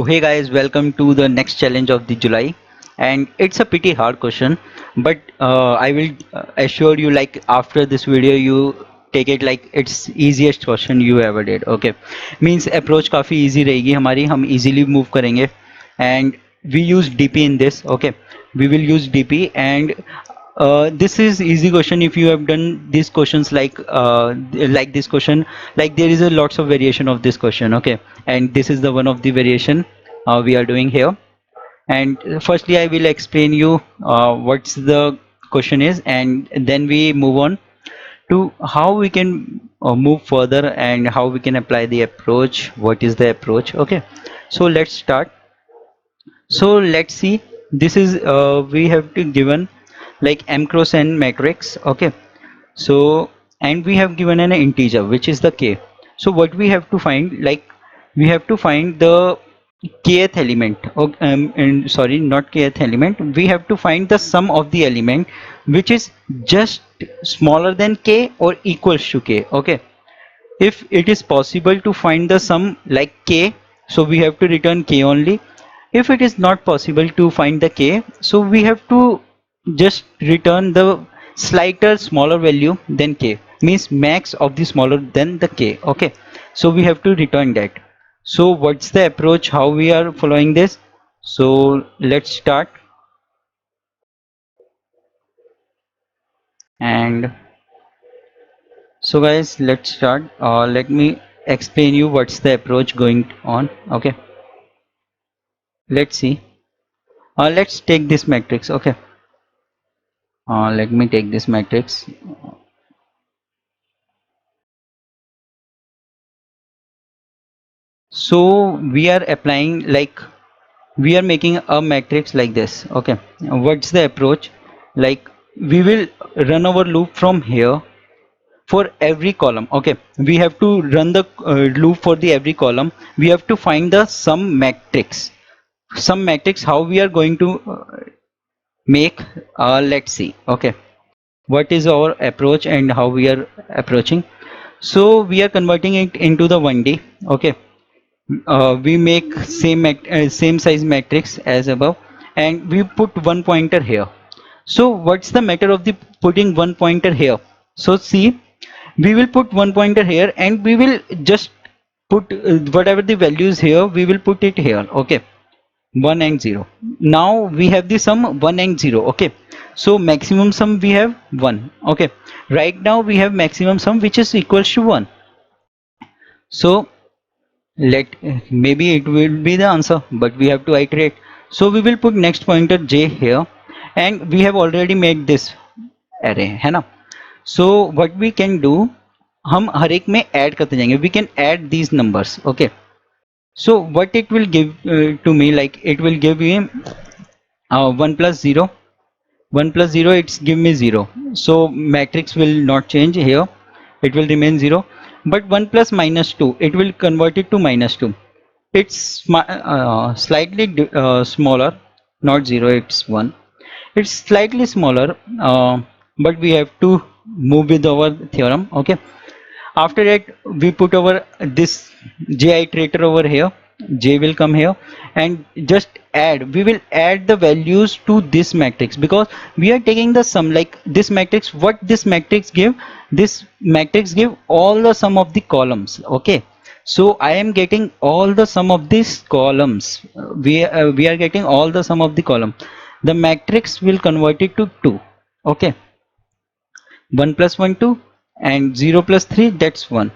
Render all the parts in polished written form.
hey guys, welcome to the next challenge of the July, and it's a pretty hard question, but I will assure you, like after this video, you take it like it's easiest question you ever did. Okay, means approach काफी easy रहेगी हमारी, हम easily move करेंगे, and we use DP in this. Okay, we will use DP, and this is easy question if you have done these questions like this question, like there is a lots of variation of this question. Okay, and this is the one of the variation we are doing here. And firstly I will explain you what's the question is, and then we move on to how we can move further and how we can apply the approach, what is the approach. Okay, so let's start. So let's see, this is we have to given like m cross n matrix. Okay, so and we have given an integer which is the k. So what we have to find, like we have to find the kth element. And sorry, not kth element, we have to find the sum of the element which is just smaller than k or equals to k. Okay, if it is possible to find the sum like k, so we have to return k only. If it is not possible to find the k, so we have to just return the slighter smaller value than k, means max of the smaller than the k. Okay, so we have to return that. So what's the approach, how we are following this? So let's start. And so guys, let's start. Let me explain you what's the approach going on. Okay, let's see. Let's take this matrix. Okay, let me take this matrix. So we are applying, like we are making a matrix like this. Okay, what's the approach? Like we will run our loop from here for every column. Okay, we have to run the loop for the every column. We have to find the sum matrix. Sum matrix, how we are going to make, let's see. Okay, what is our approach and how we are approaching? So we are converting it into the 1D. Okay, we make same size matrix as above, and we put one pointer here. So what's the matter of the putting one pointer here? So see, we will put one pointer here and we will just put whatever the values here, we will put it here. Okay, 1 and 0. Now we have the sum 1 and 0. Okay, so maximum sum we have 1. Okay, right now we have maximum sum which is equals to 1. So let maybe it will be the answer, but we have to iterate. So we will put next pointer j here, and we have already made this array है ना. So what we can do, हम हर एक में add करते जाएंगे. We can add these numbers. Okay, so what it will give to me, like it will give me 1 plus 0. 1 plus 0, it's give me 0. So matrix will not change here, it will remain 0. But 1 plus minus 2, it will convert it to minus 2. It's slightly smaller, not 0, it's 1. It's slightly smaller, but we have to move with our theorem. Okay, after that we put our this j iterator over here. J will come here and just add, we will add the values to this matrix, because we are taking the sum, like this matrix, what this matrix give, this matrix give all the sum of the columns. Okay, so I am getting all the sum of these columns. We are getting all the sum of the column. The matrix will convert it to 2. Okay, 1 plus 1 2, and 0 plus 3, that's 1.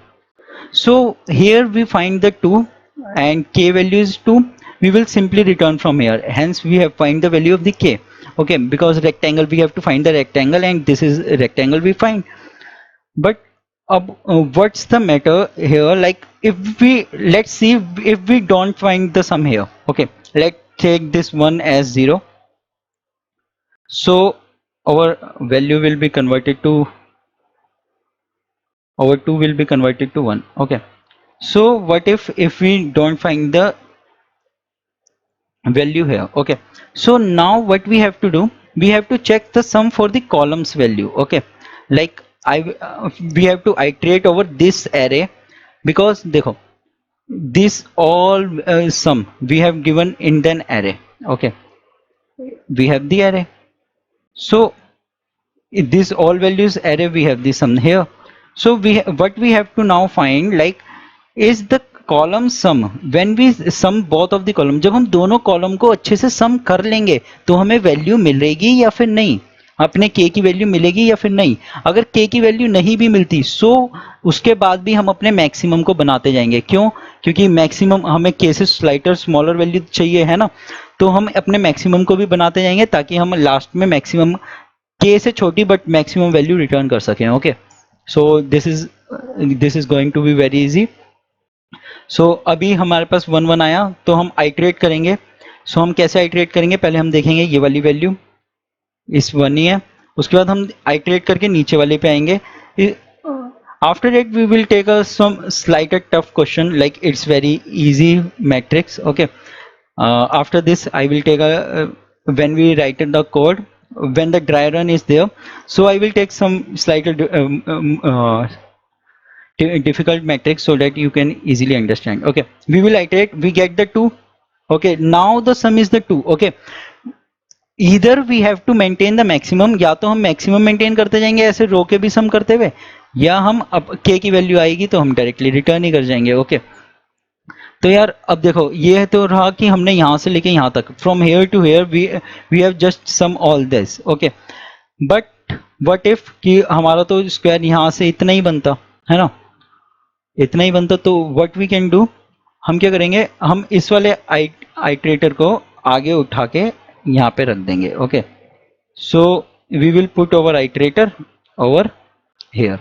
So here we find the 2 and k value is 2. We will simply return from here, hence we have find the value of the k. Okay, because rectangle, we have to find the rectangle, and this is a rectangle we find. But what's the matter here, like if we, let's see, if we don't find the sum here. Okay, let's take this one as 0. So our value will be converted to, our 2 will be converted to 1. Okay, so what if we don't find the value here? Okay, so now what we have to do, we have to check the sum for the columns value. Okay, like we have to iterate over this array, because देखो, this all sum we have given in an array. Okay, we have the array. So this all values array, we have the sum here. So what we have to now find, like, is the column sum. When we sum both of the column, जब हम दोनों column को अच्छे से सम कर लेंगे तो हमें वैल्यू मिलेगी या फिर नहीं, अपने k की वैल्यू मिलेगी या फिर नहीं. अगर k की वैल्यू नहीं भी मिलती सो उसके बाद भी हम अपने मैक्सिमम को बनाते जाएंगे. क्यों? क्योंकि मैक्सिमम हमें k से स्लाइटर स्मॉलर वैल्यू चाहिए है ना, तो हम अपने मैक्सिमम को भी बनाते जाएंगे ताकि हम लास्ट में मैक्सिमम k से छोटी बट मैक्सिमम वैल्यू रिटर्न कर सकें. Okay, so this is going to be very easy. So अभी हमारे पास 1 1 आया तो हम आइट्रेट करेंगे. सो हम कैसे आइट्रेट करेंगे, पहले हम देखेंगे ये वाली वैल्यू इस 1 ही है, उसके बाद हम आइट्रेट करके नीचे वाले पे आएंगे. After that we will take a some slighter tough question, like it's very easy matrix. Okay, after this I will take a when we write in the code, when the dry run is there, so I will take some slightly difficult matrix so that you can easily understand. Okay, we will iterate, we get the 2. Okay, now the sum is the 2. Okay, either we have to maintain the maximum, या तो हम maximum maintain करते जाएंगे ऐसे रो के भी सम करते हुए, या हम अब k की वैल्यू आएगी तो हम डायरेक्टली रिटर्न ही कर जाएंगे. ओके, तो यार अब देखो ये तो रहा कि हमने यहाँ से लेके यहाँ तक, from here to here we have just sum all this. Okay, but what if कि हमारा तो स्क्वायर यहाँ से इतना ही बनता है ना, इतना ही बनता, तो व्हाट वी कैन डू, हम क्या करेंगे, हम इस वाले आइट्रेटर को आगे उठा के यहाँ पे रख देंगे. Okay, so we will put over iterator over here.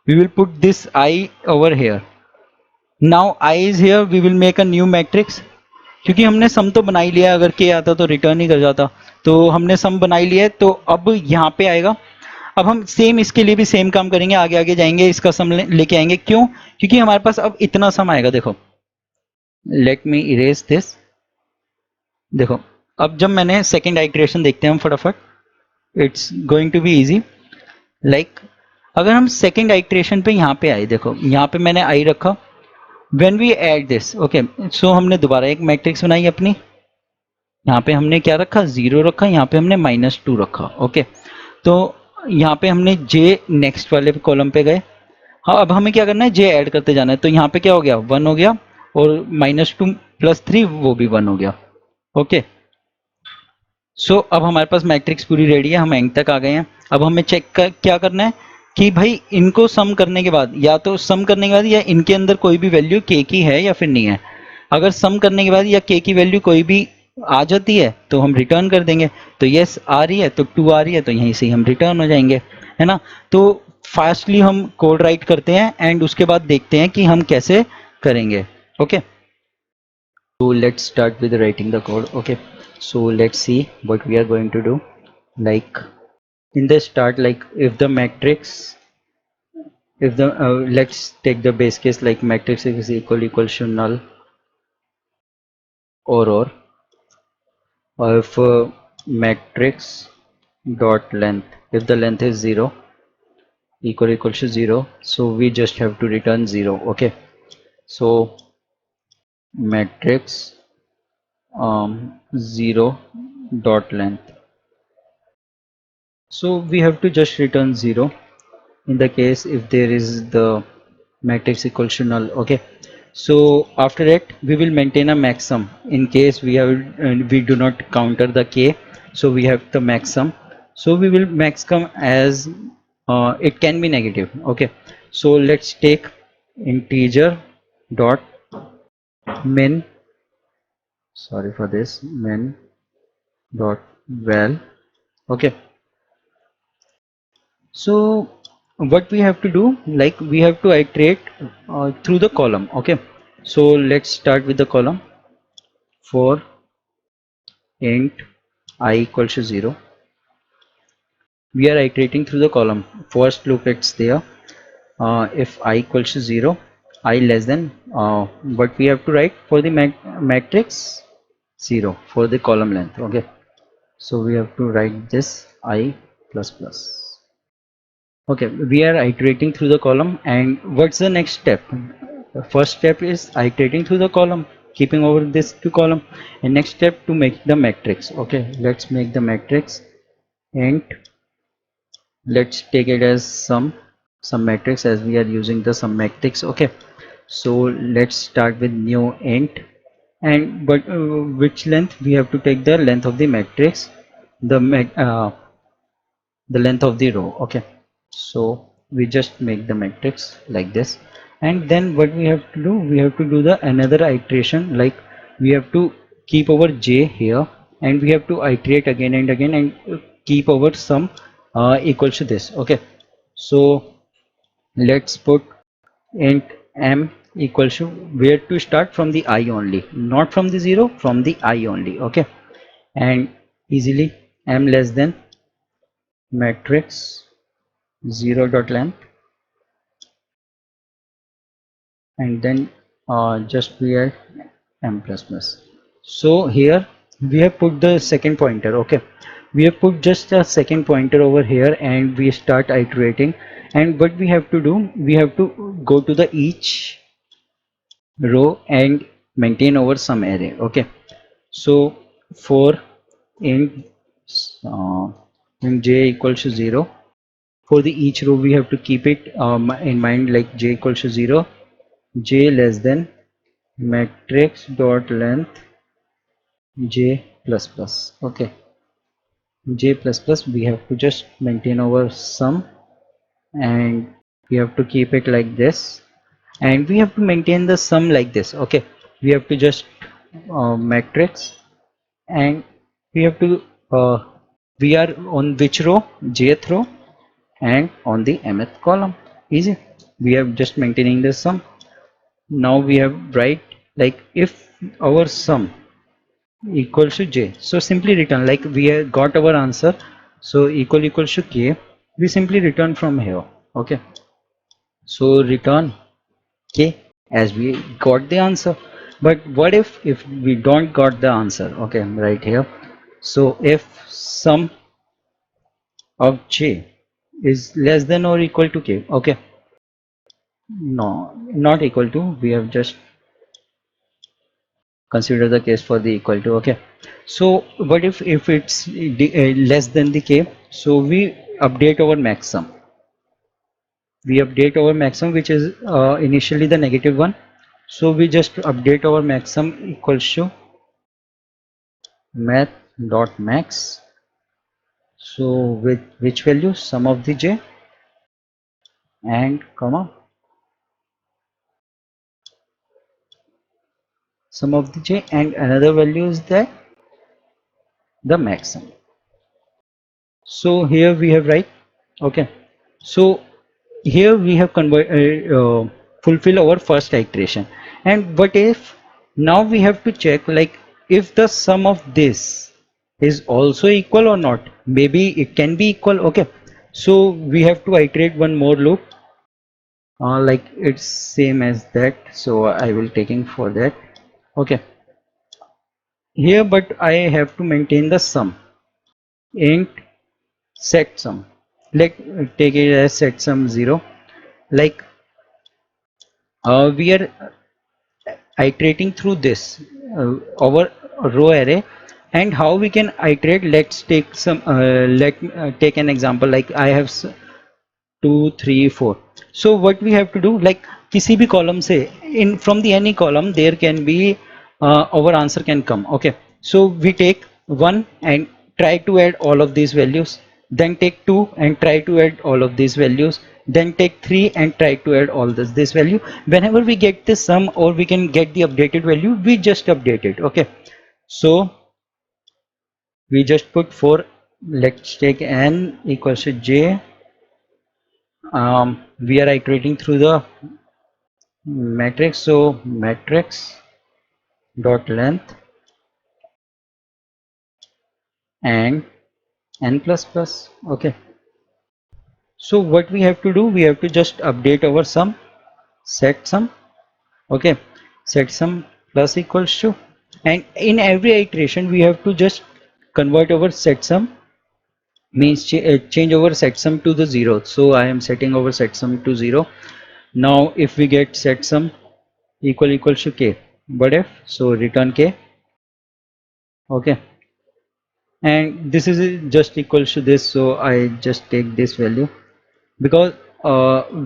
We will put this I over here. Now I is here, we will make a new matrix. क्योंकि हमने सम तो बना ही लिया, अगर k आता तो रिटर्न ही कर जाता, तो हमने सम बना ही लिया है, तो अब यहाँ पे आएगा. अब हम सेम इसके लिए भी सेम काम करेंगे, आगे आगे जाएंगे, इसका सम लेके आएंगे. क्यों? क्योंकि हमारे पास अब इतना सम आएगा. देखो, लेट मी इरेज दिस. देखो, अब जब मैंने सेकेंड आइट्रेशन देखते हैं हम फटाफट, it's going to be easy. Like अगर हम सेकेंड आइट्रेशन पे यहाँ पे आए, देखो यहाँ पे मैंने आई रखा, when we add this. Okay, so हमने दोबारा एक मैट्रिक्स बनाई अपनी, यहाँ पे हमने क्या रखा, 0 रखा, यहाँ पे हमने -2 रखा. ओके, तो यहाँ पे हमने j नेक्स्ट वाले कॉलम पे गए. हाँ, अब हमें क्या करना है, j ऐड करते जाना है. तो यहाँ पे क्या हो गया, 1 हो गया, और -2 + 3 वो भी 1 हो गया. ओके, सो अब हमारे पास मैट्रिक्स पूरी रेडी है, हम एंड तक आ गए हैं. अब हमें चेक क्या करना है कि भाई इनको सम करने के बाद, या तो सम करने के बाद या इनके अंदर कोई भी वैल्यू k की है या फिर नहीं है. अगर सम करने के बाद या k की वैल्यू कोई भी आ जाती है तो हम रिटर्न कर देंगे. तो यस आ रही है तो 2 आ रही है, तो यहीं से हम रिटर्न हो जाएंगे, है ना. तो फास्टली हम कोड राइट करते हैं एंड उसके बाद देखते हैं कि हम कैसे करेंगे. Okay, so let's start with writing the code. Okay, so let's see what we are going to do. Like in the start, like if the matrix, if the let's take the base case, like matrix is equal to null, or if matrix dot length, if the length is 0 equal to 0, so we just have to return 0. Okay, so matrix 0 dot length, so we have to just return 0 in the case if there is the matrix equals to null. Okay, so after that we will maintain a maxsum in case we have we do not counter the k, so we have the maxsum, so we will maxsum as it can be negative. Okay, so let's take integer dot min, sorry for this, min dot val. Okay, so what we have to do, like we have to iterate through the column. Okay, so let's start with the column. For int I equals to 0, we are iterating through the column. First loop it's there, if I equals to 0, I less than what we have to write for the matrix 0 for the column length. Okay, so we have to write this I plus plus. Okay, we are iterating through the column, and what's the next step? The first step is iterating through the column, keeping over this to column, and next step to make the matrix. Okay, let's make the matrix, and let's take it as some matrix, as we are using the sum matrix. Okay, so let's start with new int, and but which length we have to take? The length of the matrix, the the length of the row. Okay, so we just make the matrix like this, and then what we have to do, we have to do the another iteration, like we have to keep our j here, and we have to iterate again and again, and keep our sum equals to this. Okay, so let's put int m equals to, where to start? From the I only, not from the 0, from the I only. Okay, and easily m less than matrix 0 dot length, and then just we add m plus plus. So here we have put the second pointer. Okay, we have put just a second pointer over here, and we start iterating. And what we have to do, we have to go to the each row and maintain over some array. Okay, so for int uh, int j equals to 0, for the each row we have to keep it in mind, like j equals to 0, j less than matrix dot length j plus plus. Okay, j plus plus, we have to just maintain our sum, and we have to keep it like this, and we have to maintain the sum like this. Okay, we have to just matrix, and we have to we are on which row? Jth row, and on the mth column. Easy, we are just maintaining the sum. Now we have write, like if our sum equals to j, so simply return, like we have got our answer, so equals to k, we simply return from here. Okay, so return k as we got the answer. But what if we don't got the answer? Okay, right here, so if sum of j is less than or equal to k. Okay, no, not equal to, we have just consider the case for the equal to. Okay, so what if it's less than the k? So we update our maximum, which is initially the negative one. So we just update our maximum equals to math dot max, so with which value? Sum of the j, and comma sum of the j, and another value is that the maximum. So here we have, right? Okay, so here we have fulfill our first iteration. And what if now we have to check, like if the sum of this is also equal or not? Maybe it can be equal. Okay, so we have to iterate one more loop, like it's same as that, so I will taking for that. Okay, here but I have to maintain the sum, int set sum, like take it as set sum 0, like we are iterating through this our row array. And how we can iterate? Let's take some let take an example, like I have 2 3 4. So what we have to do, like किसी भी column से, in from the any column there can be our answer can come. Okay, so we take 1 and try to add all of these values, then take 2 and try to add all of these values, then take 3 and try to add all this value. Whenever we get the sum, or we can get the updated value, we just update it. Okay, so we just put 4, let's take n equals to j. We are iterating through the matrix, so matrix dot length and n plus plus. Okay, so what we have to do, we have to just update our sum, set sum. Okay, set sum plus equals to, and in every iteration we have to just convert our set sum means change over set sum to the 0. So I am setting over set sum to 0. Now if we get set sum equals to k, but if so return k. Okay, and this is just equals to this, so I just take this value because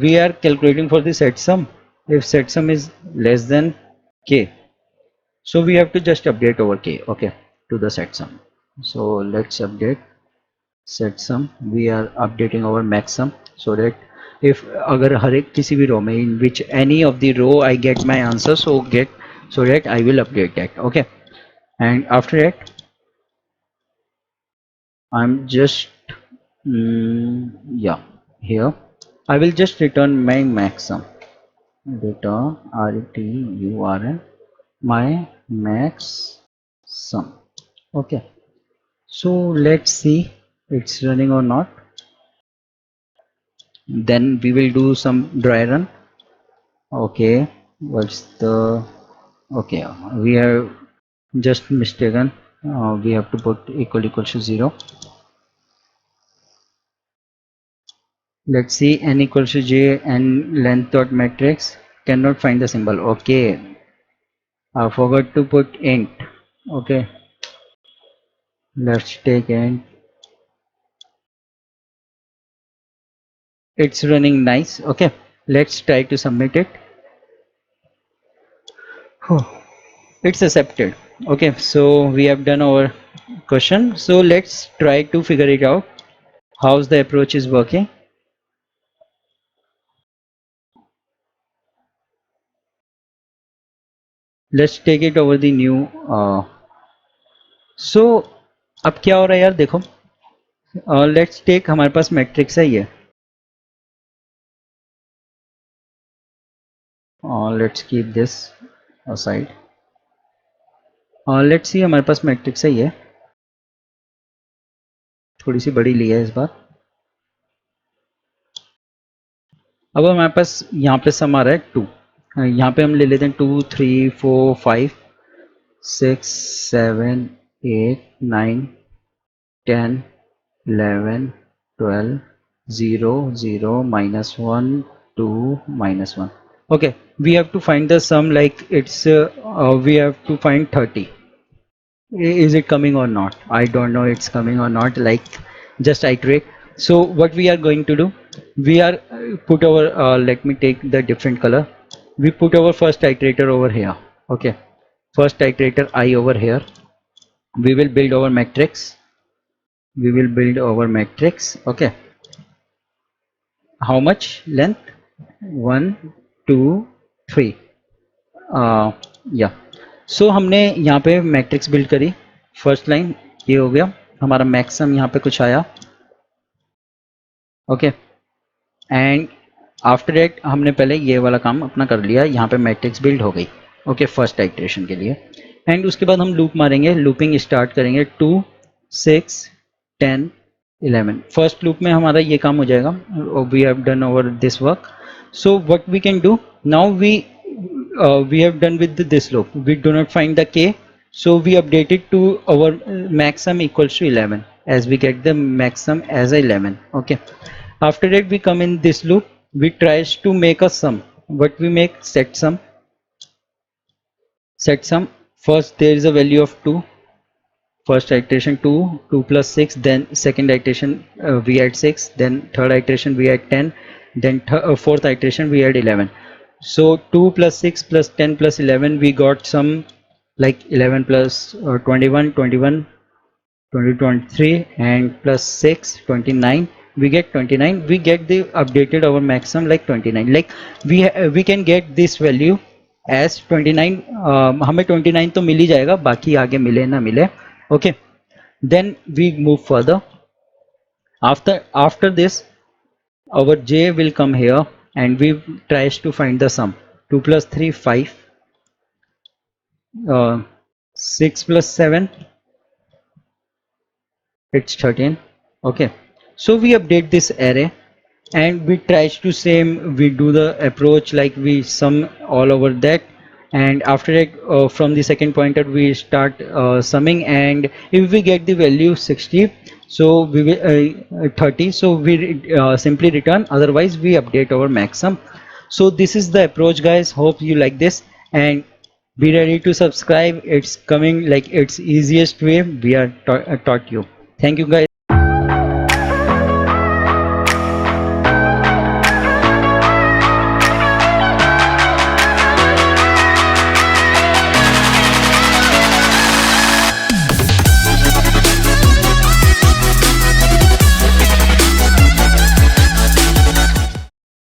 we are calculating for the set sum. If set sum is less than k, so we have to just update over k, okay, to the set sum. So let's update set sum. We are updating our max sum so that if अगर हर एक किसी भी रो में in which any of the row I get my answer, so that I will update that. Okay, and after that I'm just yeah, here I will just return my max sum. Return return my max sum. Okay, so let's see it's running or not. Then we will do some dry run. Okay, what's the okay, we have just mistaken, we have to put equals to 0. Let's see, n equals to j and length dot matrix cannot find the symbol. Okay, I forgot to put int. Okay, let's take int. It's running nice. Okay, let's try to submit it. It's accepted. Okay, so we have done our question. So let's try to figure it out. How's the approach is working? Let's take it over the new. So अब क्या हो रहा है यार देखो. Let's take हमारे पास matrix है ये. Let's keep this aside. Let's see हमारे पास मैट्रिक्स है ये. थोड़ी सी बड़ी ली है इस बार. अब हमारे पास यहाँ पे सम आ रहा है 2. यहाँ पे हम ले लेते हैं 2 3 4 5 6 7 8 9 10 11 12 0 0 -1 2 -1. Okay, we have to find the sum, like it's we have to find 30. Is it coming or not? I don't know it's coming or not, like just iterate. So what we are going to do, we are put our let me take the different color. We put our first iterator over here. Okay, first iterator I over here. We will build our matrix. We will build our matrix. Okay, how much length? 1 2 3. या सो हमने यहाँ पे matrix build करी. First line ये हो गया हमारा maximum, यहाँ पे कुछ आया. ओके, एंड आफ्टर दैट हमने पहले ये वाला काम अपना कर लिया. यहाँ पे मैट्रिक्स बिल्ड हो गई. ओके, फर्स्ट आइटरेशन के लिए. एंड उसके बाद हम लूप मारेंगे, लूपिंग स्टार्ट करेंगे 2 6 10 11. फर्स्ट लूप में हमारा ये काम हो जाएगा. We have done over this work. So what we can do now, we have done with this loop. We do not find the k, so we update it to our maximum equals to 11, as we get the maximum as 11. Okay, after that we come in this loop. We tries to make a sum. What we make? Set sum. Set sum. First there is a value of 2. First iteration 2 2 plus 6, then second iteration we add 6, then third iteration we add 10, then fourth iteration we add 11. So 2 plus 6 plus 10 plus 11, we got some like 11 plus 21 21 20 23, and plus 6 29. We get 29. We get the updated our maximum like 29. Like we can get this value as 29. हमें 29 तो मिल ही जाएगा, बाकी आगे मिले ना मिले. Okay, then we move further. After this our j will come here and we tries to find the sum. 2 plus 3 5, 6 plus 7 it's 13. Okay, so we update this array and we tries to same, we do the approach like we sum all over that. And after that from the second pointer we start summing, and if we get the value 60, So we will 30, so we simply return, otherwise we update our maximum. So this is the approach, guys. Hope you like this, and be ready to subscribe. It's coming, like it's easiest way we are taught you. Thank you, guys.